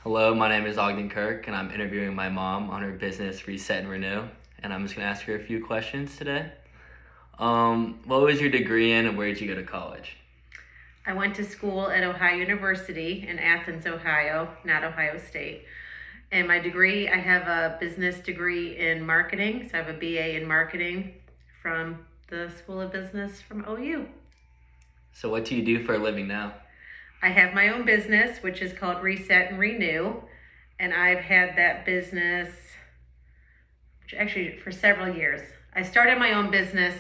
Hello, my name is Ogden Kirk, and I'm interviewing my mom on her business Reset and Renew. And I'm just going to ask her a few questions today. What was your degree in, and where did you go to college? I went to school at Ohio University in Athens, Ohio, not Ohio State. And my degree, I have a business degree in marketing. So I have a BA in marketing from the School of Business from OU. So, what do you do for a living now? I have my own business, which is called Reset and Renew. And I've had that business actually for several years. I started my own business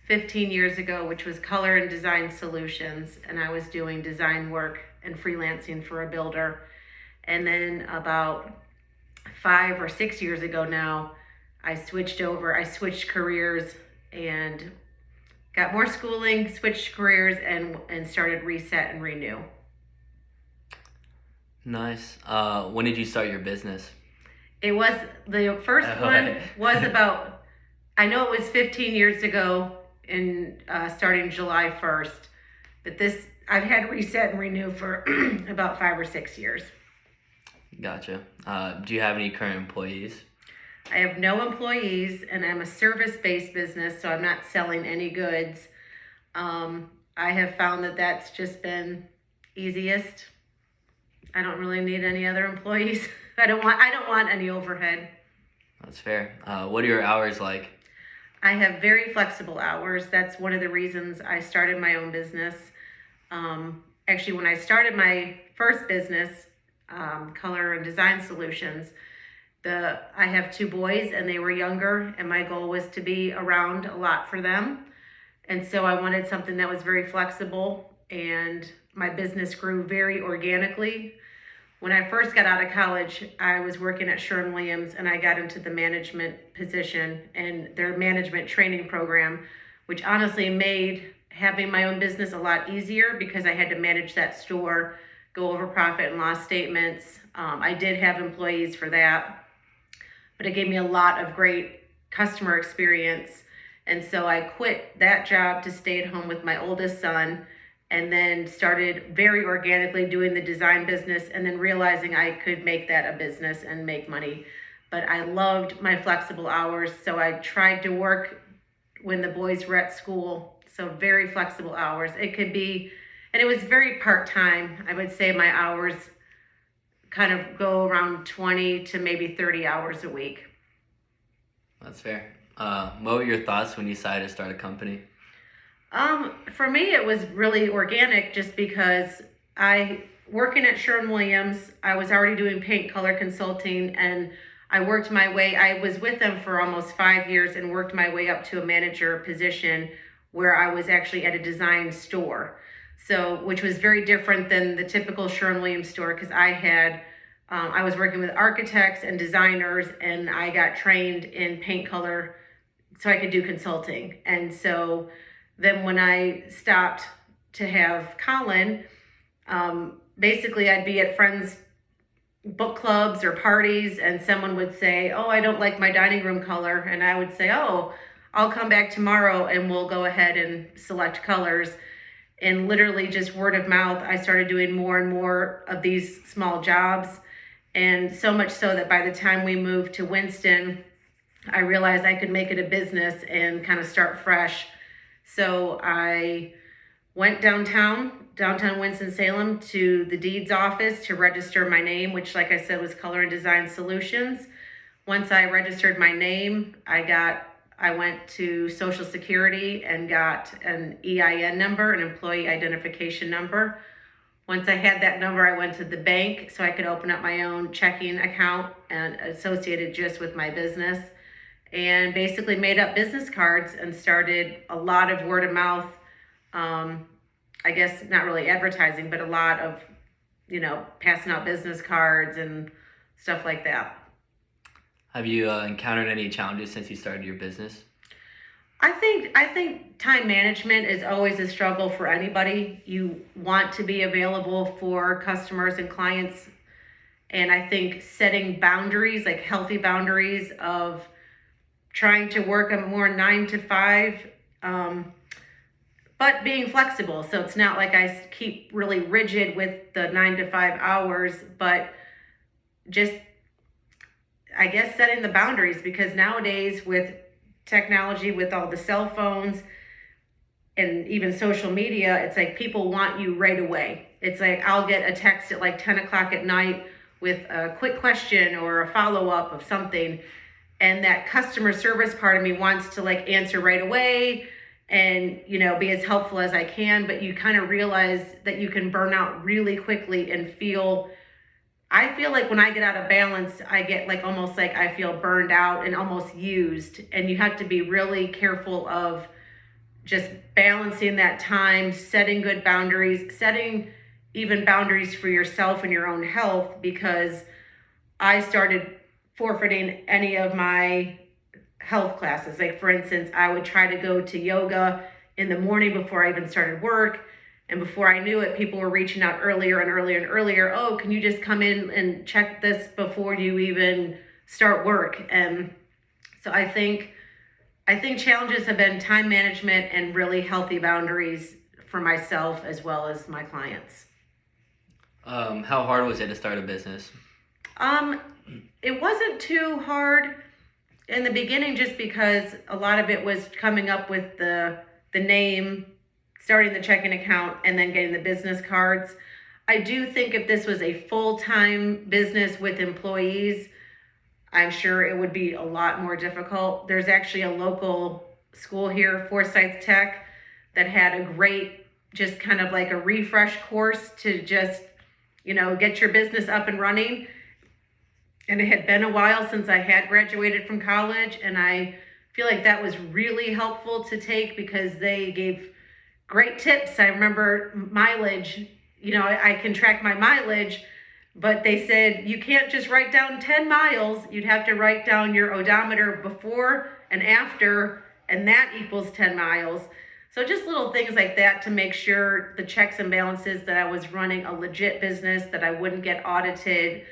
15 years ago, which was color and design solutions. And I was doing design work and freelancing for a builder. And then about 5 or 6 years ago now, I switched careers and got more schooling, switched careers, and started Reset and Renew. Nice. When did you start your business? It was the first Oh, one was about, I know it was 15 years ago in starting July 1st, but I've had Reset and Renew for about 5 or 6 years. Gotcha. Do you have any current employees? I have no employees, and I'm a service-based business, so I'm not selling any goods. I have found that that's just been easiest. I don't really need any other employees. I don't want any overhead. That's fair. What are your hours like? I have very flexible hours. That's one of the reasons I started my own business. Actually, when I started my first business, Color and Design Solutions, I have two boys and they were younger, and my goal was to be around a lot for them. And so I wanted something that was very flexible, and my business grew very organically. When I first got out of college, I was working at Sherwin-Williams, and I got into the management position and their management training program, which honestly made having my own business a lot easier because I had to manage that store, go over profit and loss statements. I did have employees for that, but it gave me a lot of great customer experience. And so I quit that job to stay at home with my oldest son, and then started very organically doing the design business, and then realizing I could make that a business and make money. But I loved my flexible hours, so I tried to work when the boys were at school. So very flexible hours. It could be, and it was very part-time. I would say my hours kind of go around 20 to maybe 30 hours a week. That's fair. What were your thoughts when you decided to start a company? For me, it was really organic just because working at Sherwin-Williams, I was already doing paint color consulting, and I worked my way, I was with them for almost 5 years and worked my way up to a manager position where I was actually at a design store. So, which was very different than the typical Sherwin-Williams store, because I was working with architects and designers, and I got trained in paint color so I could do consulting. And so then when I stopped to have Colin, basically I'd be at friends' book clubs or parties, and someone would say, "Oh, I don't like my dining room color." And I would say, "Oh, I'll come back tomorrow and we'll go ahead and select colors." And literally just word of mouth, I started doing more and more of these small jobs. And so much so that by the time we moved to Winston, I realized I could make it a business and kind of start fresh. So I went downtown Winston-Salem, to the deeds office to register my name, which, like I said, was Color and Design Solutions. Once I registered my name, I went to Social Security and got an EIN number, an employee identification number. Once I had that number, I went to the bank so I could open up my own checking account and associated just with my business, and basically made up business cards and started a lot of word of mouth. I guess not really advertising, but a lot of, passing out business cards and stuff like that. Have you encountered any challenges since you started your business? I think time management is always a struggle for anybody. You want to be available for customers and clients, and I think setting boundaries, like healthy boundaries of trying to work a more 9 to 5, but being flexible. So it's not like I keep really rigid with the 9 to 5 hours, but just, I guess, setting the boundaries, because nowadays with technology, with all the cell phones and even social media, it's like people want you right away. It's like I'll get a text at like 10 o'clock at night with a quick question or a follow-up of something, and that customer service part of me wants to like answer right away and be as helpful as I can, but you kind of realize that you can burn out really quickly and I feel like when I get out of balance, I get like almost like I feel burned out and almost used, and you have to be really careful of just balancing that time, setting good boundaries, setting even boundaries for yourself and your own health, because I started forfeiting any of my health classes. Like, for instance, I would try to go to yoga in the morning before I even started work. And before I knew it, people were reaching out earlier and earlier and earlier. Oh, can you just come in and check this before you even start work? And so I think challenges have been time management and really healthy boundaries for myself as well as my clients. How hard was it to start a business? It wasn't too hard in the beginning, just because a lot of it was coming up with the name, starting the checking account, and then getting the business cards. I do think if this was a full-time business with employees, I'm sure it would be a lot more difficult. There's actually a local school here, Forsyth Tech, that had a great, just kind of like a refresh course to just, get your business up and running. And it had been a while since I had graduated from college, and I feel like that was really helpful to take because they gave great tips. I remember mileage, I can track my mileage, but they said you can't just write down 10 miles. You'd have to write down your odometer before and after, and that equals 10 miles. So just little things like that to make sure the checks and balances, that I was running a legit business, that I wouldn't get audited.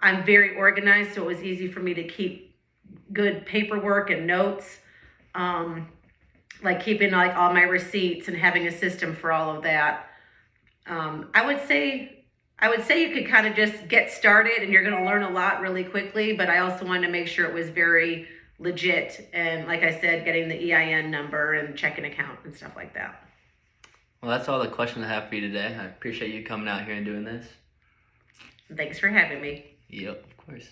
I'm very organized, so it was easy for me to keep good paperwork and notes, like keeping like all my receipts and having a system for all of that. I would say you could kind of just get started and you're going to learn a lot really quickly, but I also wanted to make sure it was very legit. And like I said, getting the EIN number and checking account and stuff like that. Well, that's all the questions I have for you today. I appreciate you coming out here and doing this. Thanks for having me. Yep, of course.